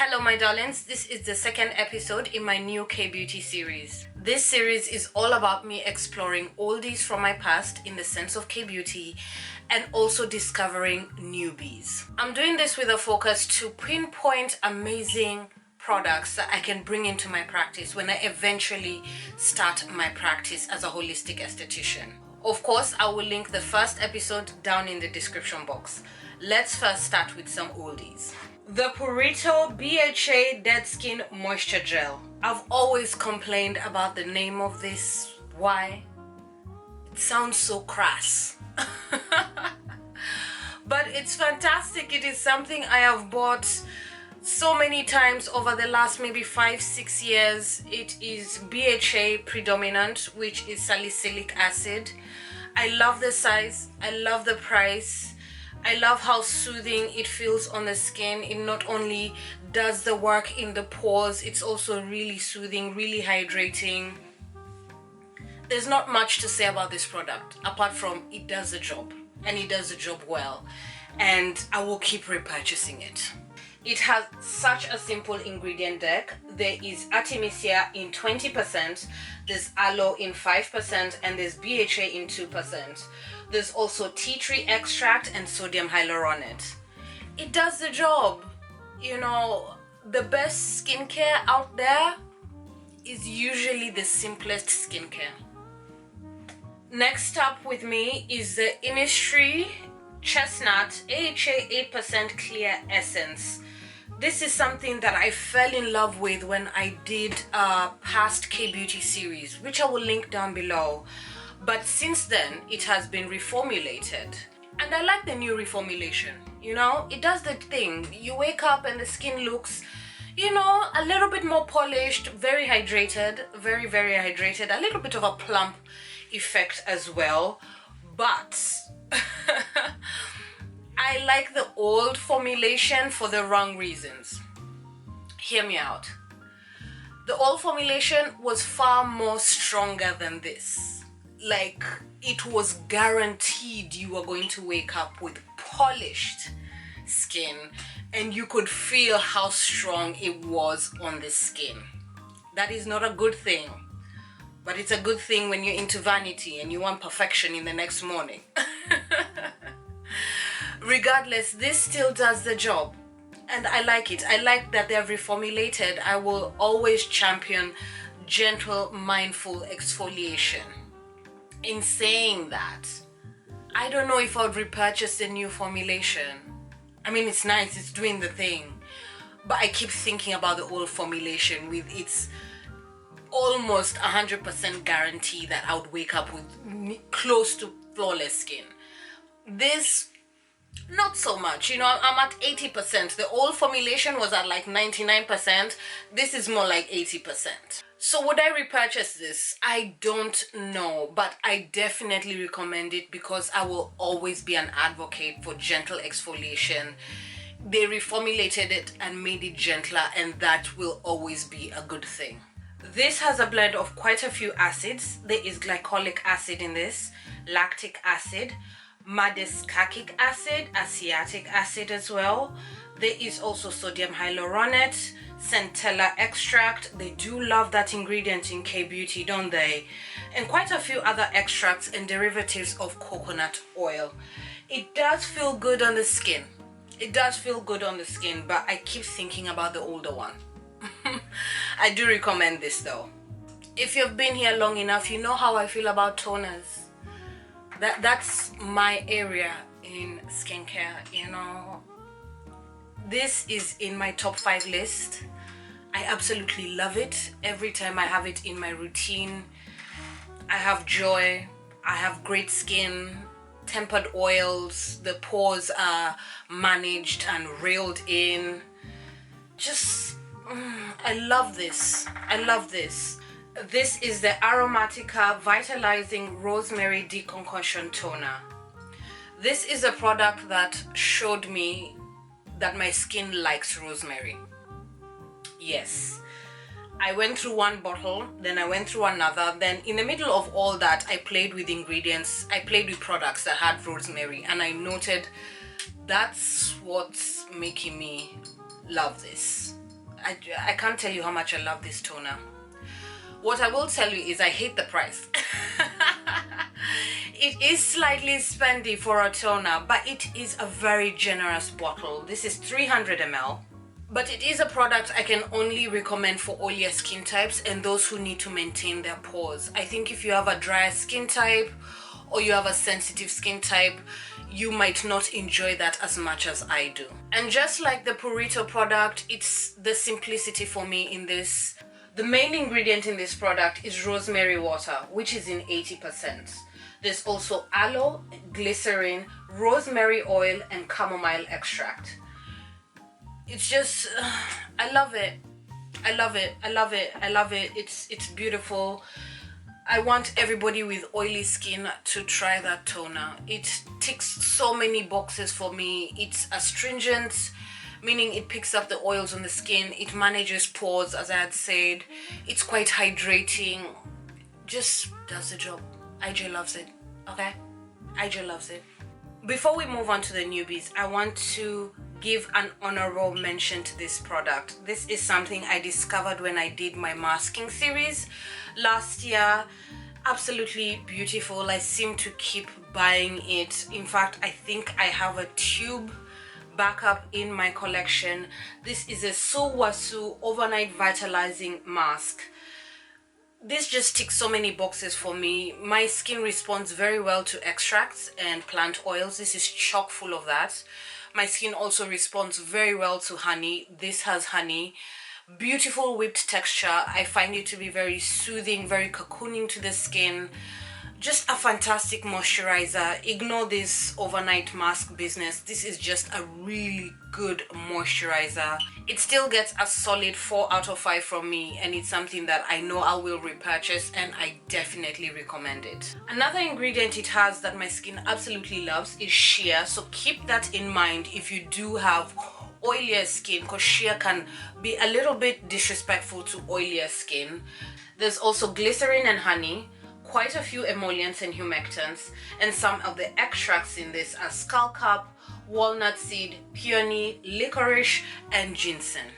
Hello my darlings, this is the second episode in my new K-beauty series. This series is all about me exploring oldies from my past in the sense of K-beauty and also discovering newbies. I'm doing this with a focus to pinpoint amazing products that I can bring into my practice when I eventually start my practice as a holistic esthetician. Of course, I will link the first episode down in the description box. Let's first start with some oldies. The Purito BHA Dead Skin Moisture Gel. I've always complained about the name of this. Why? It sounds so crass. But it's fantastic. It is something I have bought so many times over the last maybe 5-6 years. It is BHA predominant, which is salicylic acid. I love the size, I love the price, I love how soothing it feels on the skin. It not only does the work in the pores, it's also really soothing, really hydrating. There's not much to say about this product apart from it does the job, and it does the job well, and I will keep repurchasing it. It has such a simple ingredient deck. There is Artemisia in 20%, there's Aloe in 5%, and there's BHA in 2%. There's also tea tree extract and sodium hyaluronate. It does the job. You know, the best skincare out there is usually the simplest skincare. Next up with me is the Instree Chestnut AHA 8% Clear Essence. This is something that I fell in love with when I did a past K-beauty series, which I will link down below. But since then, it has been reformulated. And I like the new reformulation. You know, it does the thing. You wake up and the skin looks, you know, a little bit more polished, very hydrated, very, very hydrated, a little bit of a plump effect as well. But I like the old formulation for the wrong reasons. Hear me out. The old formulation was far more stronger than this. Like, it was guaranteed you were going to wake up with polished skin and you could feel how strong it was on the skin. That is not a good thing, but it's a good thing when you're into vanity and you want perfection in the next morning. Regardless, this still does the job and I like it. I like that they're reformulated. I will always champion gentle, mindful exfoliation. In saying that, I don't know if I would repurchase the new formulation. I mean, it's nice, it's doing the thing, but I keep thinking about the old formulation with its almost 100% guarantee that I would wake up with close to flawless skin. This, not so much. You know, I'm at 80%. The old formulation was at like 99%. This is more like 80%. So would I repurchase this? I don't know, but I definitely recommend it because I will always be an advocate for gentle exfoliation. They reformulated it and made it gentler, and that will always be a good thing. This has a blend of quite a few acids. There is glycolic acid in this, lactic acid, madescacic acid, acetic acid as well. There is also sodium hyaluronate, centella extract. They do love that ingredient in K-beauty, don't they? And quite a few other extracts and derivatives of coconut oil. It does feel good on the skin. It does feel good on the skin, but I keep thinking about the older one. I do recommend this though. If you've been here long enough, you know how I feel about toners. That's my area in skincare, you know. This is in my top 5 list. I absolutely love it. Every time I have it in my routine, I have joy, I have great skin, tempered oils, the pores are managed and reeled in. Just, I love this. I love this. This is the Aromatica Vitalizing Rosemary Deconcoction Toner. This is a product that showed me that my skin likes rosemary. Yes. I went through one bottle, then I went through another, then in the middle of all that, I played with ingredients, I played with products that had rosemary, and I noted that's what's making me love this. I can't tell you how much I love this toner. What I will tell you is I hate the price. It is slightly spendy for a toner, but it is a very generous bottle. This is 300 ml. But it is a product I can only recommend for oilier skin types and those who need to maintain their pores. I think if you have a drier skin type or you have a sensitive skin type, you might not enjoy that as much as I do. And just like the Purito product, it's the simplicity for me in this. The main ingredient in this product is rosemary water, which is in 80%. There's also aloe, glycerin, rosemary oil, and chamomile extract. It's just, I love it. I love it. I love it. I love it. It's beautiful. I want everybody with oily skin to try that toner. It ticks so many boxes for me. It's astringent, meaning it picks up the oils on the skin. It manages pores, as I had said. It's quite hydrating. Just does the job. IJ loves it. Okay? IJ loves it. Before we move on to the newbies, I want to give an honorable mention to this product. This is something I discovered when I did my masking series last year. Absolutely beautiful. I seem to keep buying it. In fact, I think I have a tube backup in my collection. This is a Sulwashoo overnight vitalizing mask. This just ticks so many boxes for me. My skin responds very well to extracts and plant oils. This is chock full of that. My skin also responds very well to honey. This has honey. Beautiful whipped texture. I find it to be very soothing, very cocooning to the skin. Just a fantastic moisturizer. Ignore this overnight mask business. This is just a really good moisturizer. It still gets a solid 4 out of 5 from me, and it's something that I know I will repurchase, and I definitely recommend it. Another ingredient it has that my skin absolutely loves is shea, so keep that in mind if you do have oilier skin, because shea can be a little bit disrespectful to oilier skin. There's also glycerin and honey, quite a few emollients and humectants, and some of the extracts in this are skullcap, walnut seed, peony, licorice, and ginseng.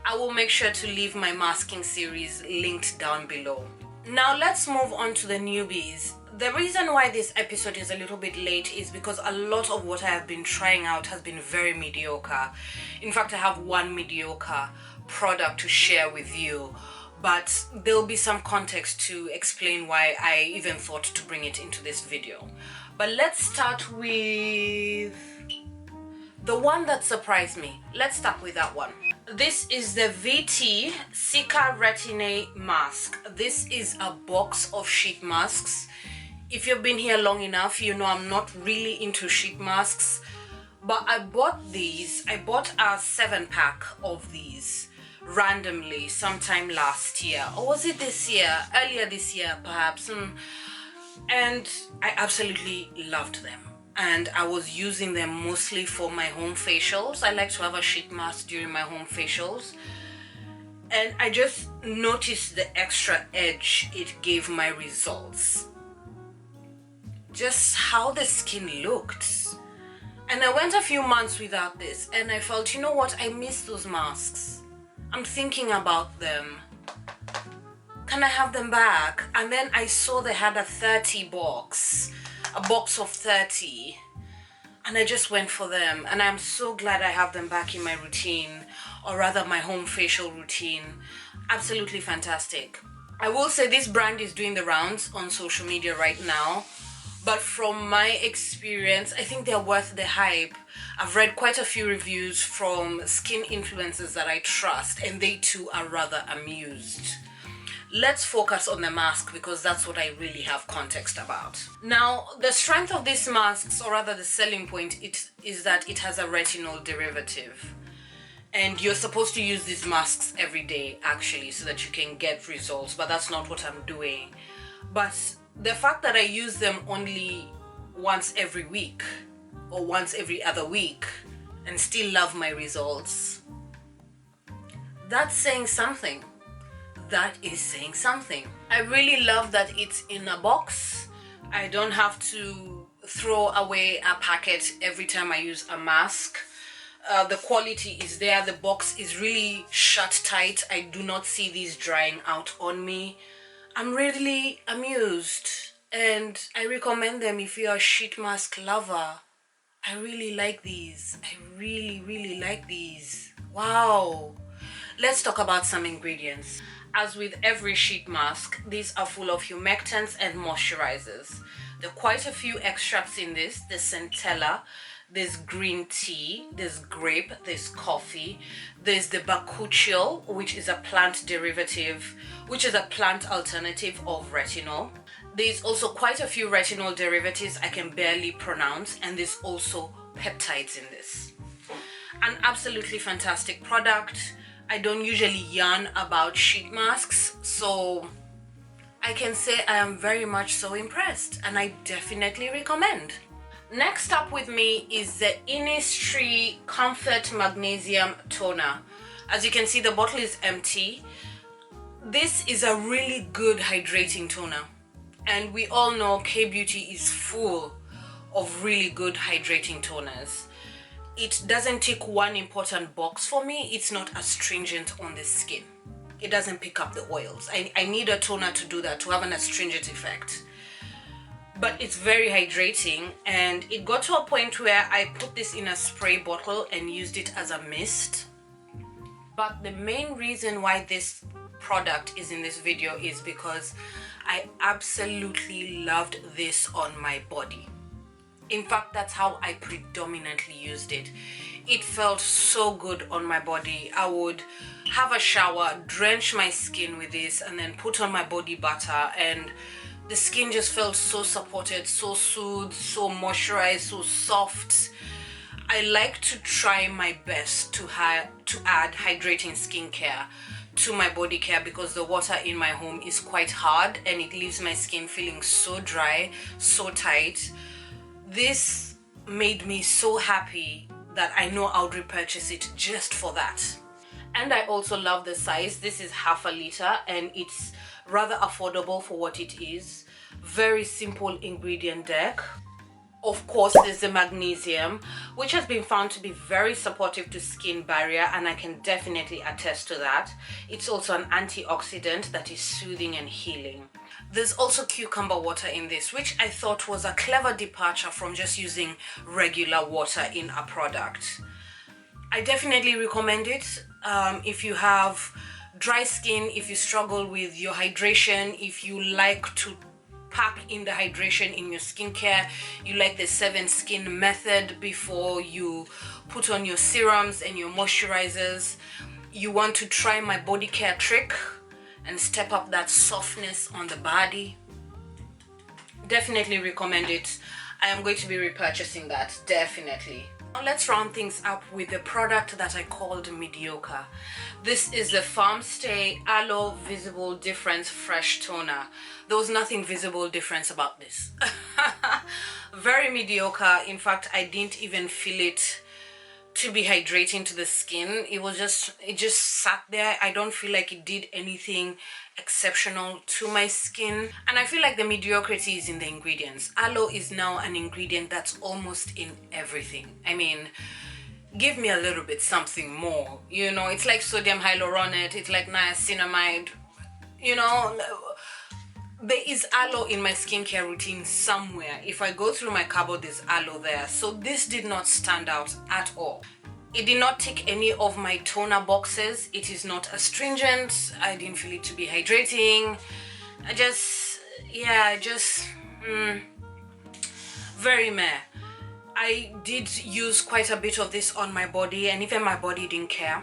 I will make sure to leave my masking series linked down below. Now let's move on to the newbies. The reason why this episode is a little bit late is because a lot of what I have been trying out has been very mediocre. In fact, I have one mediocre product to share with you, but there'll be some context to explain why I even thought to bring it into this video. But let's start with the one that surprised me. Let's start with that one. This is the VT Cica Reti A Mask. This is a box of sheet masks. If you've been here long enough, you know I'm not really into sheet masks, but I bought these. I bought a 7-pack of these randomly sometime last year, or was it this year? Earlier this year perhaps. And I absolutely loved them, and I was using them mostly for my home facials. I like to have a sheet mask during my home facials, and I just noticed the extra edge it gave my results, just how the skin looked. And I went a few months without this, and I felt, you know what, I miss those masks. I'm thinking about them. Can I have them back? And then I saw they had a 30 box, a box of 30, and I just went for them, and I'm so glad I have them back in my routine, or rather my home facial routine. Absolutely fantastic. I will say this brand is doing the rounds on social media right now, but from my experience, I think they're worth the hype. I've read quite a few reviews from skin influencers that I trust, and they too are rather amused. Let's focus on the mask because that's what I really have context about. Now, the strength of these masks, or rather the selling point, is that it has a retinol derivative. And you're supposed to use these masks every day actually so that you can get results, but that's not what I'm doing. But the fact that I use them only once every week or once every other week and still love my results, that's saying something. That is saying something. I really love that it's in a box. I don't have to throw away a packet every time I use a mask. The quality is there. The box is really shut tight. I do not see these drying out on me. I'm really amused, and I recommend them if you're a sheet mask lover. I really like these. I really like these. Wow. Let's talk about some ingredients. As with every sheet mask, these are full of humectants and moisturizers. There are quite a few extracts in this. There's centella, there's green tea, there's grape, there's coffee, there's the bakuchiol, which is a plant derivative, which is a plant alternative of retinol. There's also quite a few retinol derivatives I can barely pronounce, and there's also peptides in this. An absolutely fantastic product. I don't usually yarn about sheet masks, so I can say I am very much so impressed, and I definitely recommend. Next up with me is the Instree Comfort Magnesium Toner. As you can see, the bottle is empty. This is a really good hydrating toner, and we all know K-Beauty is full of really good hydrating toners. It doesn't tick one important box for me. It's not astringent on the skin. It doesn't pick up the oils. I need a toner to do that, to have an astringent effect. But it's very hydrating, and it got to a point where I put this in a spray bottle and used it as a mist. But the main reason why this product is in this video is because I absolutely loved this on my body. In fact, that's how I predominantly used it. It felt so good on my body. I would have a shower, drench my skin with this, and then put on my body butter, and the skin just felt so supported, so soothed, so moisturized, so soft. I like to try my best to add hydrating skincare to my body care, because the water in my home is quite hard and it leaves my skin feeling so dry, so tight. This made me so happy that I know I would repurchase it just for that. And I also love the size. This is 1/2 liter and it's rather affordable for what it is. Very simple ingredient deck. Of course, there's the magnesium, which has been found to be very supportive to skin barrier, and I can definitely attest to that. It's also an antioxidant that is soothing and healing. There's also cucumber water in this, which I thought was a clever departure from just using regular water in a product. I definitely recommend it if you have dry skin, if you struggle with your hydration, if you like to pack in the hydration in your skincare, you like the 7 skin method before you put on your serums and your moisturizers, you want to try my body care trick and step up that softness on the body, definitely recommend it. I am going to be repurchasing that, definitely. Now let's round things up with the product that I called mediocre. This is the Farmstay Aloe Visible Difference Fresh Toner. There was nothing visible difference about this. Very mediocre. In fact, I didn't even feel it to be hydrating to the skin. It just sat there. I don't feel like it did anything exceptional to my skin, and I feel like the mediocrity is in the ingredients. Aloe is now an ingredient that's almost in everything. I mean, give me a little bit something more, you know. It's like sodium hyaluronate, it's like niacinamide, you know. There is aloe in my skincare routine somewhere. If I go through my cupboard, there's aloe there. So this did not stand out at all. It did not tick any of my toner boxes. It is not astringent. I didn't feel it to be hydrating. Very meh. I did use quite a bit of this on my body, and even my body didn't care.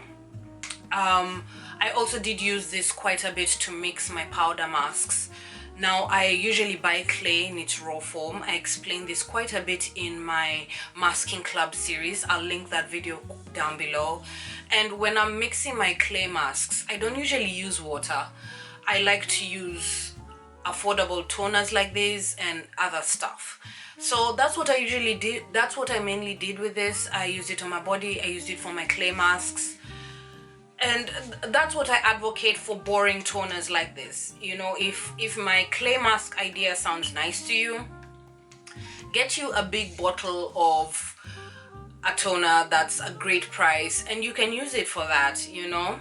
I also did use this quite a bit to mix my powder masks. Now, I usually buy clay in its raw form. I explain this quite a bit in my masking club series. I'll link that video down below. And when I'm mixing my clay masks, I don't usually use water. I like to use affordable toners like this and other stuff. So that's what I usually did. That's what I mainly did with this. I used it on my body. I used it for my clay masks. And that's what I advocate for boring toners like this. You know, if my clay mask idea sounds nice to you, get you a big bottle of a toner that's a great price, and you can use it for that, you know.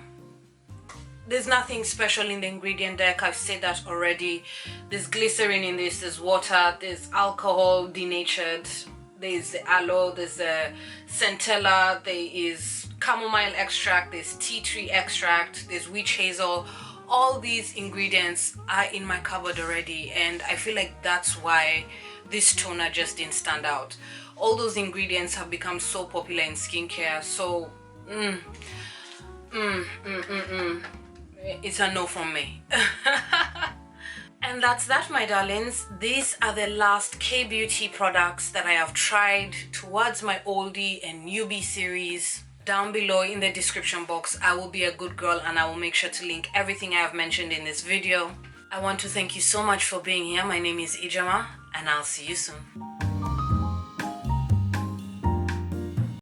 There's nothing special in the ingredient deck. I've said that already. There's glycerin in this, there's water, there's alcohol denatured, there's the aloe, there's the centella, there is chamomile extract, there's tea tree extract, there's witch hazel. All these ingredients are in my cupboard already, and I feel like that's why this toner just didn't stand out. All those ingredients have become so popular in skincare, so it's a no from me. And that's that, my darlings. These are the last K-beauty products that I have tried towards my oldie and newbie series. Down below in the description box, I will be a good girl and I will make sure to link everything I have mentioned in this video. I want to thank you so much for being here. My name is Ijeoma, and I'll see you soon.